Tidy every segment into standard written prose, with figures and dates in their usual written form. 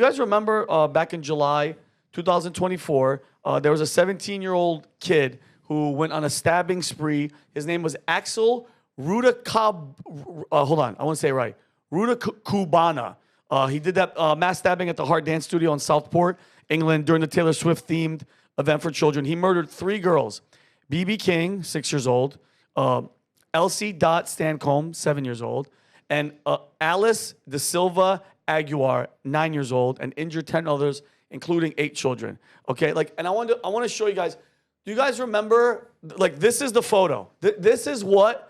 guys remember back in July 2024, there was a 17-year-old kid who went on a stabbing spree. His name was Axel hold on, I want to say it right. Rudakubana. He did that mass stabbing at the Hard Dance Studio in Southport, England, during the Taylor Swift-themed event for children. He murdered 3 girls. B.B. King, 6 years old. Elsie Dot Stancombe, 7 years old. And Alice De Silva Aguiar, 9 years old. And injured 10 others, including 8 children. Okay, and I want to show you guys. Do you guys remember, this is the photo. This is what,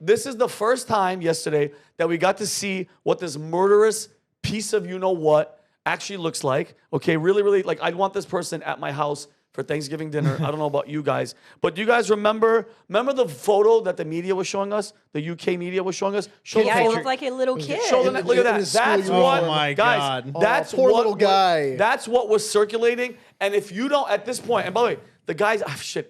this is the first time yesterday that we got to see what this murderous piece of you-know-what actually looks like. Okay, really, I'd want this person at my house for Thanksgiving dinner. I don't know about you guys. But do you guys remember the photo that the media was showing us? The UK media was showing us? He looked like a little kid. Look at that. That's what, oh my guys, God. that's poor what, little guy. That's what was circulating. And if you don't, at this point, and by the way, the guys,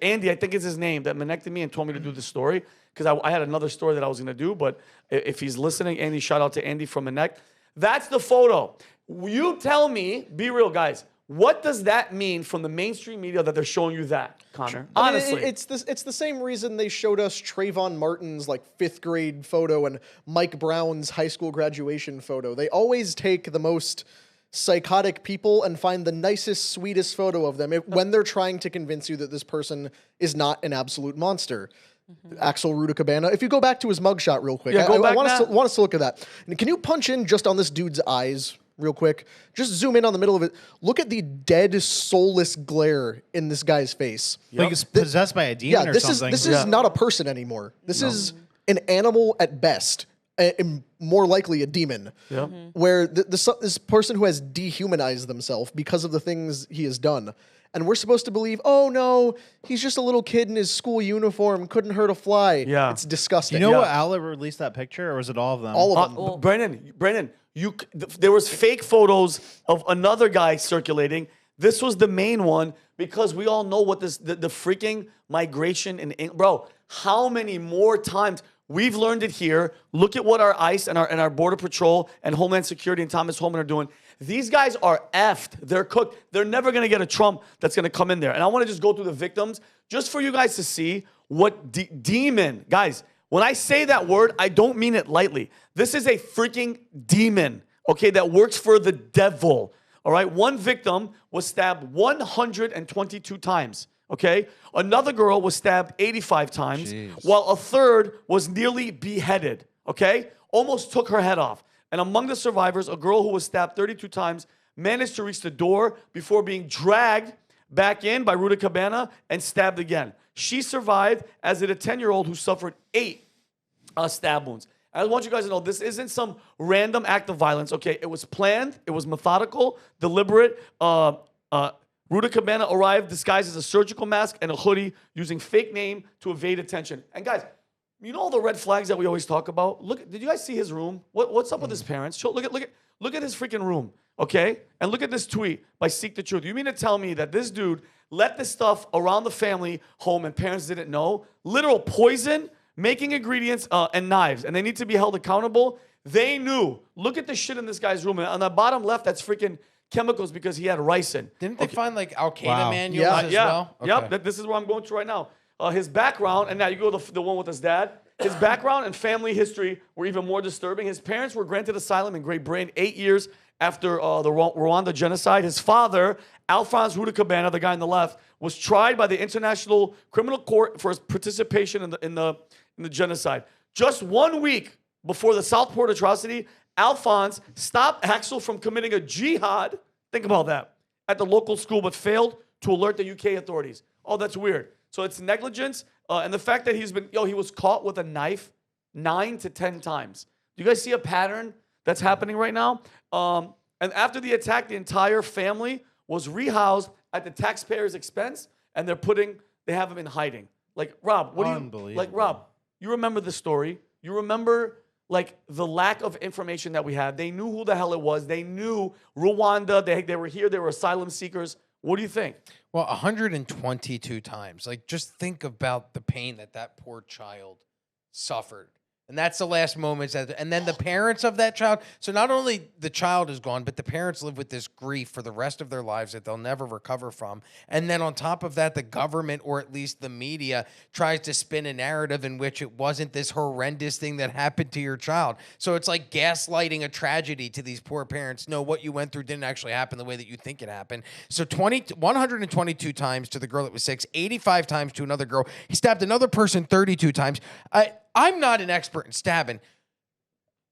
Andy, I think is his name, that connected me and told me to do this story, because I had another story that I was going to do, but if he's listening, Andy, shout out to Andy from Connect. That's the photo. You tell me, be real, guys, what does that mean from the mainstream media that they're showing you that, Connor? Honestly. It's the same reason they showed us Trayvon Martin's 5th grade photo and Mike Brown's high school graduation photo. They always take the most psychotic people and find the nicest, sweetest photo of them when they're trying to convince you that this person is not an absolute monster. Axel Rudakubana. If you go back to his mugshot real quick, I want us to look at that. And can you punch in just on this dude's eyes real quick? Just zoom in on the middle of it. Look at the dead, soulless glare in this guy's face. Like he's possessed by a demon or something. This is not a person anymore. This is an animal at best. More likely a demon, where this person who has dehumanized themselves because of the things he has done. And we're supposed to believe, oh no, he's just a little kid in his school uniform, couldn't hurt a fly. Yeah. It's disgusting. You know what outlet released that picture, or was it all of them? All of them. Brennan, there was fake photos of another guy circulating. This was the main one because we all know what the freaking migration in bro. How many more times? We've learned it here. Look at what our ICE and our Border Patrol and Homeland Security and Thomas Homan are doing. These guys are effed. They're cooked. They're never going to get a Trump that's going to come in there. And I want to just go through the victims just for you guys to see what demon. Guys, when I say that word, I don't mean it lightly. This is a freaking demon, okay, that works for the devil. All right? One victim was stabbed 122 times. Okay? Another girl was stabbed 85 times, while a third was nearly beheaded. Okay? Almost took her head off. And among the survivors, a girl who was stabbed 32 times managed to reach the door before being dragged back in by Rudakubana and stabbed again. She survived, as did a 10-year-old who suffered 8 stab wounds. I want you guys to know this isn't some random act of violence. Okay? It was planned. It was methodical, deliberate. Rudakubana arrived disguised as a surgical mask and a hoodie using fake name to evade attention. And guys, you know all the red flags that we always talk about? Look, did you guys see his room? What's up with his parents? Look at his freaking room, okay? And look at this tweet by Seek the Truth. You mean to tell me that this dude let this stuff around the family home and parents didn't know? Literal poison, making ingredients, and knives. And they need to be held accountable. They knew. Look at the shit in this guy's room. And on the bottom left, that's freaking chemicals because he had ricin. Didn't they find Al Qaeda manuals as well? Okay. Yep. This is what I'm going to right now. His background, and now you go to the one with his dad. His background and family history were even more disturbing. His parents were granted asylum in Great Britain 8 years after the Rwanda genocide. His father, Alphonse Rudakubana, the guy on the left, was tried by the International Criminal Court for his participation in the genocide. Just 1 week before the Southport atrocity, Alphonse stopped Axel from committing a jihad, think about that, at the local school, but failed to alert the UK authorities. Oh, that's weird. So it's negligence, and the fact that he was caught with a knife 9 to 10 times. Do you guys see a pattern that's happening right now? And after the attack, the entire family was rehoused at the taxpayers' expense, and they have him in hiding. Rob, Rob, you remember the story. You remember the lack of information that we had. They knew who the hell it was. They knew Rwanda. They were here. They were asylum seekers. What do you think? Well, 122 times. Just think about the pain that poor child suffered And that's the last moments. And then the parents of that child. So not only the child is gone, but the parents live with this grief for the rest of their lives that they'll never recover from. And then on top of that, the government, or at least the media, tries to spin a narrative in which it wasn't this horrendous thing that happened to your child. So it's like gaslighting a tragedy to these poor parents. No, what you went through didn't actually happen the way that you think it happened. So 122 times to the girl that was 6, 85 times to another girl. He stabbed another person 32 times. I'm not an expert in stabbing.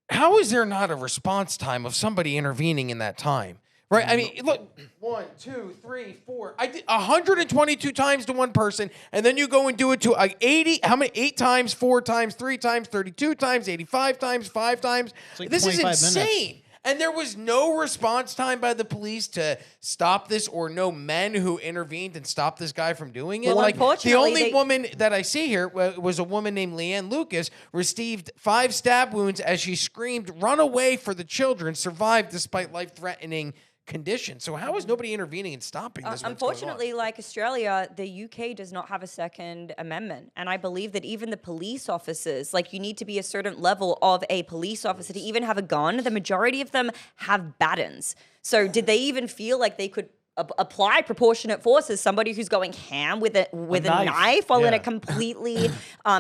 How is there not a response time of somebody intervening in that time? Right? I mean, look, 1, 2, 3, 4. I did 122 times to one person, and then you go and do it to 80. How many? 8 times, 4 times, 3 times, 32 times, 85 times, 5 times. Like this is 25 insane. minutes. And there was no response time by the police to stop this, or no men who intervened and stopped this guy from doing it. Well, like, the unfortunately, only woman that I see here was a woman named Leanne Lucas, received 5 stab wounds as she screamed, "Run away for the children," survived despite life-threatening conditions. So how is nobody intervening and stopping this? Unfortunately, like Australia, the UK does not have a Second Amendment. And I believe that even the police officers, like, you need to be a certain level of a police officer to even have a gun. The majority of them have batons. So did they even feel like they could apply proportionate force as somebody who's going ham with a knife while in a completely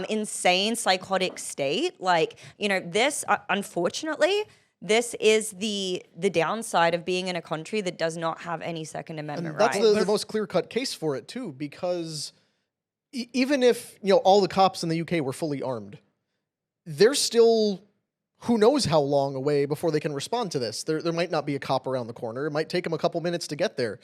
insane, psychotic state? Like, you know, this, unfortunately, this is the downside of being in a country that does not have any Second Amendment rights. That's the most clear-cut case for it, too, because even if, you know, all the cops in the UK were fully armed, they're still who knows how long away before they can respond to this. There might not be a cop around the corner. It might take them a couple minutes to get there.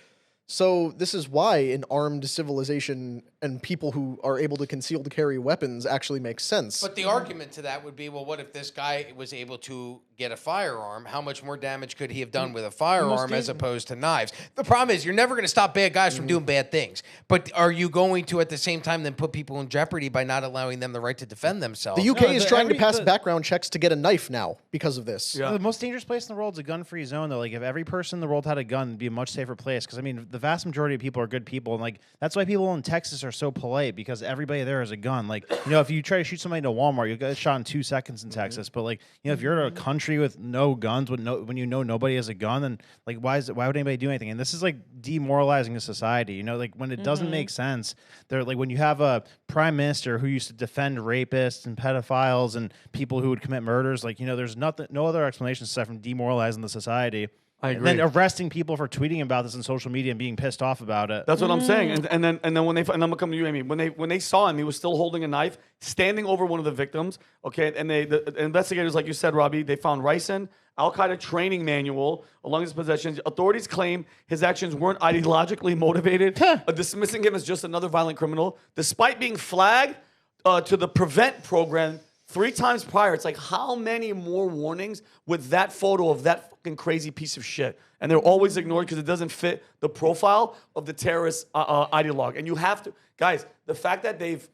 So this is why an armed civilization and people who are able to conceal to carry weapons actually makes sense. But the argument to that would be, well, what if this guy was able to get a firearm? How much more damage could he have done with a firearm as opposed to knives? The problem is, you're never going to stop bad guys from doing bad things. But are you going to, at the same time, then put people in jeopardy by not allowing them the right to defend themselves? The UK is trying to pass background checks to get a knife now because of this. Yeah. The most dangerous place in the world is a gun-free zone, though. Like, if every person in the world had a gun, it'd be a much safer place. Because, I mean, the vast majority of people are good people. And, like, that's why people in Texas are so polite, because everybody there has a gun. Like, you know, if you try to shoot somebody in a Walmart, you'll get shot in 2 seconds in Texas. But, like, you know, if you're in a country with no guns, when you know nobody has a gun, then, like, why would anybody do anything? And this is, like, demoralizing a society. You know, like, when it doesn't make sense, they're like, when you have a prime minister who used to defend rapists and pedophiles and people who would commit murders, like, you know, there's no other explanation aside from demoralizing the society. I agree. And then arresting people for tweeting about this on social media and being pissed off about it. That's what I'm saying. And then when I'm gonna come to you, Amy. When they saw him, he was still holding a knife, standing over one of the victims. Okay, and the investigators, like you said, Robbie, they found ricin, Al-Qaeda training manual along his possessions. Authorities claim his actions weren't ideologically motivated, dismissing him as just another violent criminal, despite being flagged to the Prevent program 3 times prior. It's like, how many more warnings with that photo of that fucking crazy piece of shit? And they're always ignored because it doesn't fit the profile of the terrorist ideologue. And you have to, guys, the fact that they've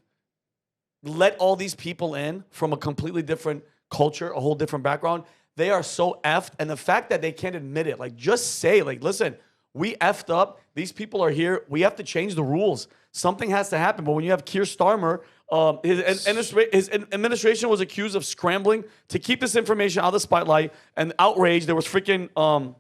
let all these people in from a completely different culture, a whole different background, they are so effed. And the fact that they can't admit it, like, just say, like, listen, we effed up. These people are here. We have to change the rules. Something has to happen. But when you have Keir Starmer, his administration was accused of scrambling to keep this information out of the spotlight and outrage. There was freaking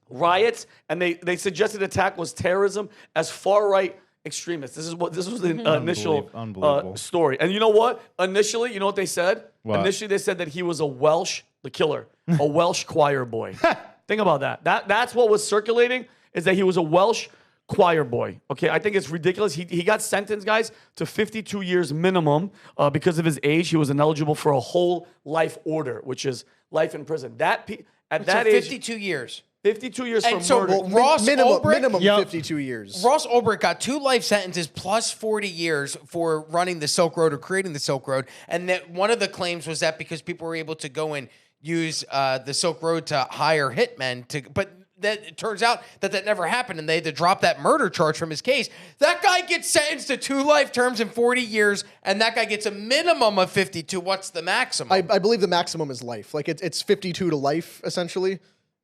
riots, and they suggested the attack was terrorism as far-right extremists. This was the initial story. And you know what? Initially, you know what they said? What? Initially, they said that he was the killer, a Welsh choir boy. Think about that. That's what was circulating, is that he was a Welsh choir boy. Okay, I think it's ridiculous. He got sentenced, guys, to 52 years minimum because of his age. He was ineligible for a whole life order, which is life in prison. At that age, 52 years. 52 years And for murder. Ross Ulbricht, minimum 52 years. Ross Ulbricht got 2 life sentences plus 40 years for running the Silk Road or creating the Silk Road. And that one of the claims was that because people were able to go and use the Silk Road to hire hitmen but that it turns out that never happened, and they had to drop that murder charge from his case. That guy gets sentenced to 2 life terms and 40 years, and that guy gets a minimum of 52. What's the maximum? I believe the maximum is life. Like, it's 52 to life, essentially.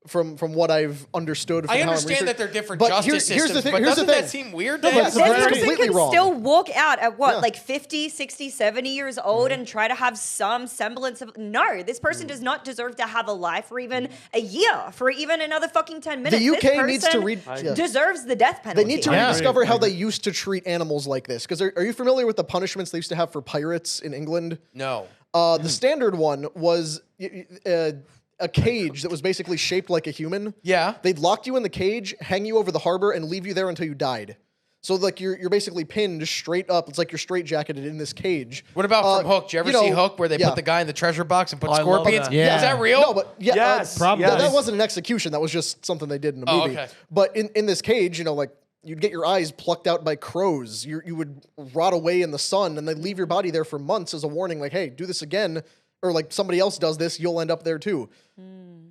From what I've understood. From I how I'm understand that research- they're different but justice here's the systems, thing. but Here's the doesn't that thing. seem weird? No, to but have this This is person completely can wrong. still walk out at what, Yeah. like 50, 60, 70 years old and try to have some semblance of. No, this person does not deserve to have a life for even a year, for even another fucking 10 minutes. The This UK needs to person deserves the death penalty. They need to Yeah. rediscover how they used to treat animals like this. Because are you familiar with the punishments they used to have for pirates in England? No. The standard one was a cage that was basically shaped like a human. Yeah. They'd lock you in the cage, hang you over the harbor, and leave you there until you died. So like you're basically pinned straight up. It's like you're straitjacketed in this cage. What about from Hook? Did you ever see Hook where they yeah. put the guy in the treasure box and put I love scorpions? that. Yeah. Is that real? No, but yeah, Yes, probably. That yes. wasn't an execution. That was just something they did in a Oh, movie. okay. But in this cage, like you'd get your eyes plucked out by crows. You would rot away in the sun, and they'd leave your body there for months as a warning, like, hey, do this again, or like somebody else does this, you'll end up there too.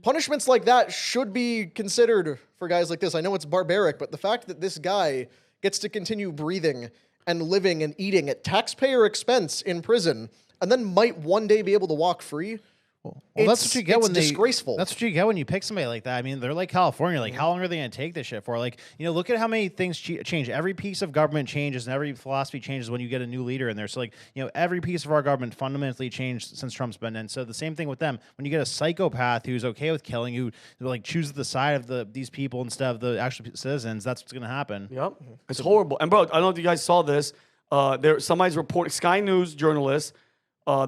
Punishments like that should be considered for guys like this. I know it's barbaric, but the fact that this guy gets to continue breathing and living and eating at taxpayer expense in prison, and then might one day be able to walk free. Well, that's what you get when disgraceful. That's what you get when you pick somebody like that. I mean, they're like California. Like, how long are they going to take this shit for? Like, look at how many things change. Every piece of government changes, and every philosophy changes when you get a new leader in there. So, like, every piece of our government fundamentally changed since Trump's been in. So the same thing with them. When you get a psychopath who's okay with killing, who like chooses the side of these people instead of the actual citizens, that's what's going to happen. Yep. It's horrible. And bro, I don't know if you guys saw this. Somebody's reporting, Sky News journalists,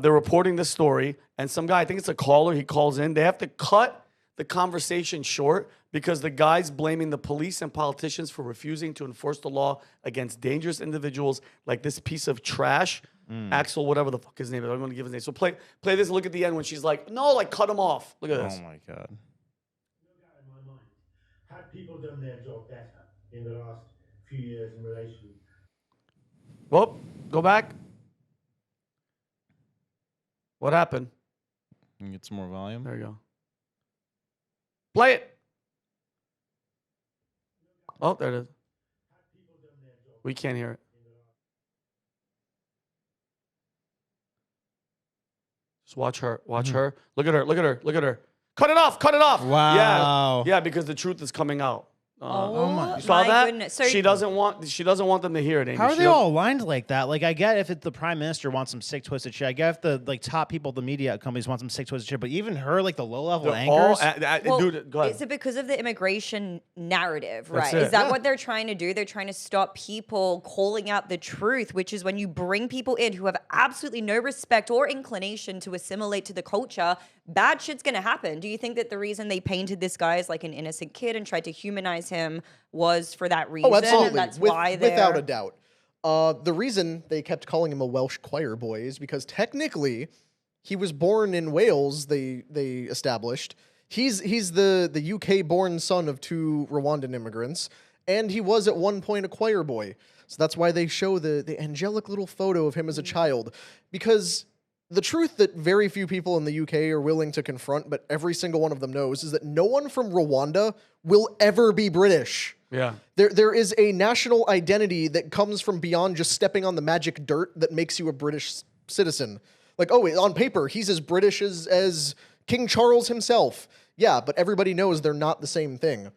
they're reporting this story, and some guy, I think it's a caller, he calls in. They have to cut the conversation short because the guy's blaming the police and politicians for refusing to enforce the law against dangerous individuals like this piece of trash, Axel, whatever the fuck his name is. I'm going to give his name. So play this. Look at the end when she's like, no, like cut him off. Look at this. Oh my god. In my mind, had people done their job better in the last few years in relation? Well, go back. What happened? Can you get some more volume? There you go. Play it. Oh, there it is. We can't hear it. Just watch her. Watch her. Look at her. Look at her. Look at her. Cut it off. Cut it off. Wow. Yeah, because the truth is coming out. Oh my- You saw my that? goodness. So she doesn't want them to hear it. Amy. How are She they doesn't- all aligned like that? Like, I get if the prime minister wants some sick, twisted shit. I get if the top people of the media companies want some sick, twisted shit. But even her, like the low level They're all anchors. Well, dude, go ahead. is it because of the immigration narrative, That's right? it. Is that what they're trying to do? They're trying to stop people calling out the truth, which is when you bring people in who have absolutely no respect or inclination to assimilate to the culture, bad shit's gonna happen. Do you think that the reason they painted this guy as like an innocent kid and tried to humanize him was for that reason? Oh, absolutely. And that's why they're... Without a doubt. The reason they kept calling him a Welsh choir boy is because technically he was born in Wales, they established. He's the UK-born son of two Rwandan immigrants, and he was at one point a choir boy. So that's why they show the angelic little photo of him as a child. Because the truth that very few people in the UK are willing to confront, but every single one of them knows, is that no one from Rwanda will ever be British. Yeah. There is a national identity that comes from beyond just stepping on the magic dirt that makes you a British citizen. Like, oh, on paper, he's as British as King Charles himself. Yeah, but everybody knows they're not the same thing.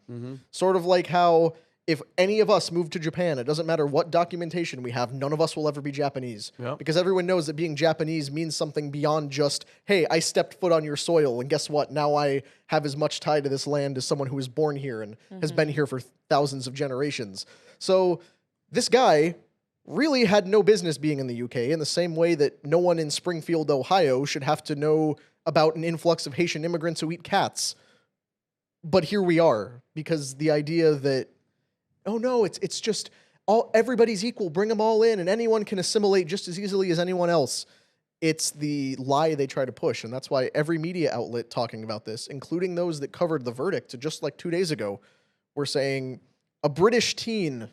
Sort of like how if any of us move to Japan, it doesn't matter what documentation we have, none of us will ever be Japanese. Yep. Because everyone knows that being Japanese means something beyond just, hey, I stepped foot on your soil, and guess what? Now I have as much tie to this land as someone who was born here and has been here for thousands of generations. So this guy really had no business being in the UK in the same way that no one in Springfield, Ohio should have to know about an influx of Haitian immigrants who eat cats. But here we are, because the idea that, oh no, it's just everybody's equal, bring them all in, and anyone can assimilate just as easily as anyone else. It's the lie they try to push, and that's why every media outlet talking about this, including those that covered the verdict just like 2 days ago, were saying a British teen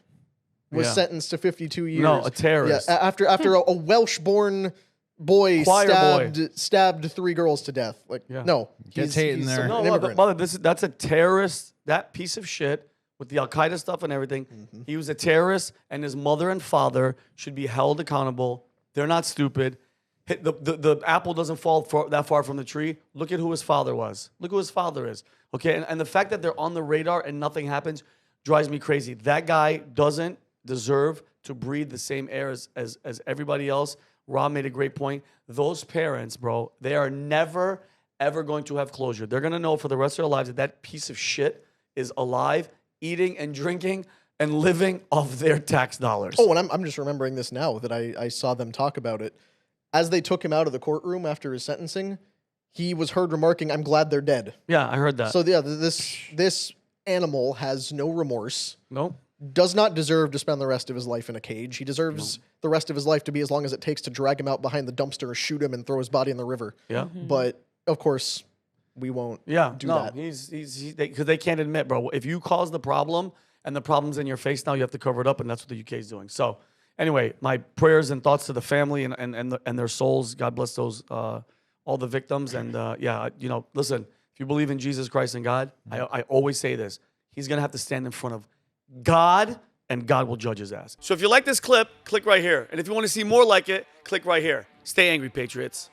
was sentenced to 52 years. No, a terrorist. Yeah, after a Welsh-born boy Choir stabbed 3 girls to death. Like, no, Gets hate in there. an No, immigrant. mother, that's a terrorist. That piece of shit with the Al Qaeda stuff and everything. He was a terrorist, and his mother and father should be held accountable. They're not stupid. The apple doesn't fall that far from the tree. Look at who his father was. Look who his father is. Okay, and the fact that they're on the radar and nothing happens drives me crazy. That guy doesn't deserve to breathe the same air as everybody else. Rob made a great point. Those parents, bro, they are never, ever going to have closure. They're going to know for the rest of their lives that that piece of shit is alive, eating and drinking and living off their tax dollars. Oh, and I'm just remembering this now that I saw them talk about it. As they took him out of the courtroom after his sentencing, he was heard remarking, "I'm glad they're dead." Yeah, I heard that. So yeah, this animal has no remorse. No? Does not deserve to spend the rest of his life in a cage. He deserves the rest of his life to be as long as it takes to drag him out behind the dumpster, shoot him, and throw his body in the river. Yeah. But of course, we won't do that. He's because they can't admit, bro. If you cause the problem and the problem's in your face now, you have to cover it up, and that's what the UK is doing. So, anyway, my prayers and thoughts to the family and their souls. God bless those all the victims. And listen, if you believe in Jesus Christ and God, I always say this: He's gonna have to stand in front of God, and God will judge his ass. So if you like this clip, click right here, and if you want to see more like it, click right here. Stay angry, Patriots.